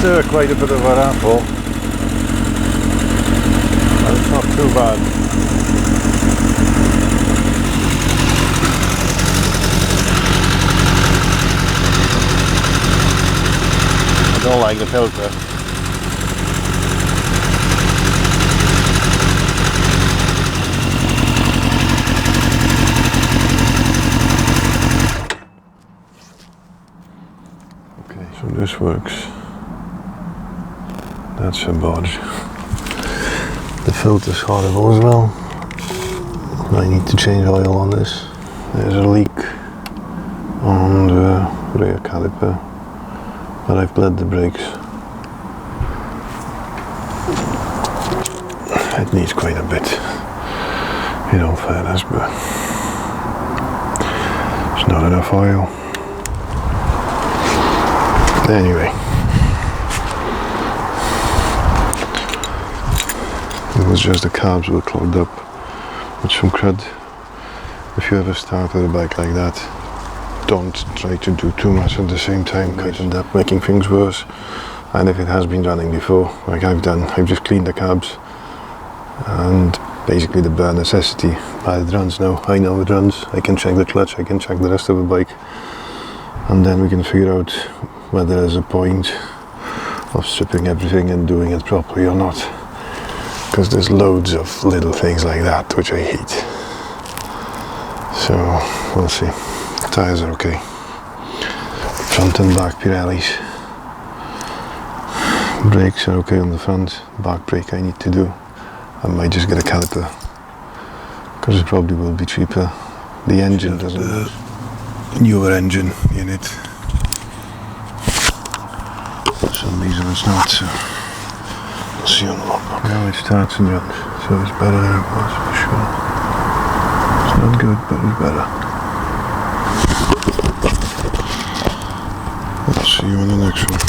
quite a bit of a rattle, but it's not too bad. I don't like the filter. Okay, so this works. That's a bodge. The filter's horrible as well. I need to change oil on this. There's a leak on the rear caliper, but I've bled the brakes. It needs quite a bit, in all fairness, but it's not enough oil. Anyway, it was just the carbs were clogged up with some crud. If you ever start with a bike like that, don't try to do too much at the same time, because you end up making things worse. And if it has been running before, like I've done, I've just cleaned the carbs and basically the bare necessity. But it runs now, I know it runs, I can check the clutch, I can check the rest of the bike, and then we can figure out whether there's a point of stripping everything and doing it properly or not. Because there's loads of little things like that which I hate. So we'll see. Tires are okay. Front and back Pirellis. Brakes are okay on the front. Back brake I need to do. I might just get a caliper, because it probably will be cheaper. The engine doesn't. The newer engine in it. For some reason it's not, so we'll see on the logbook. Now it starts and runs, so it's better than it was for sure. It's not good, but it's better. I'll see you on the next one.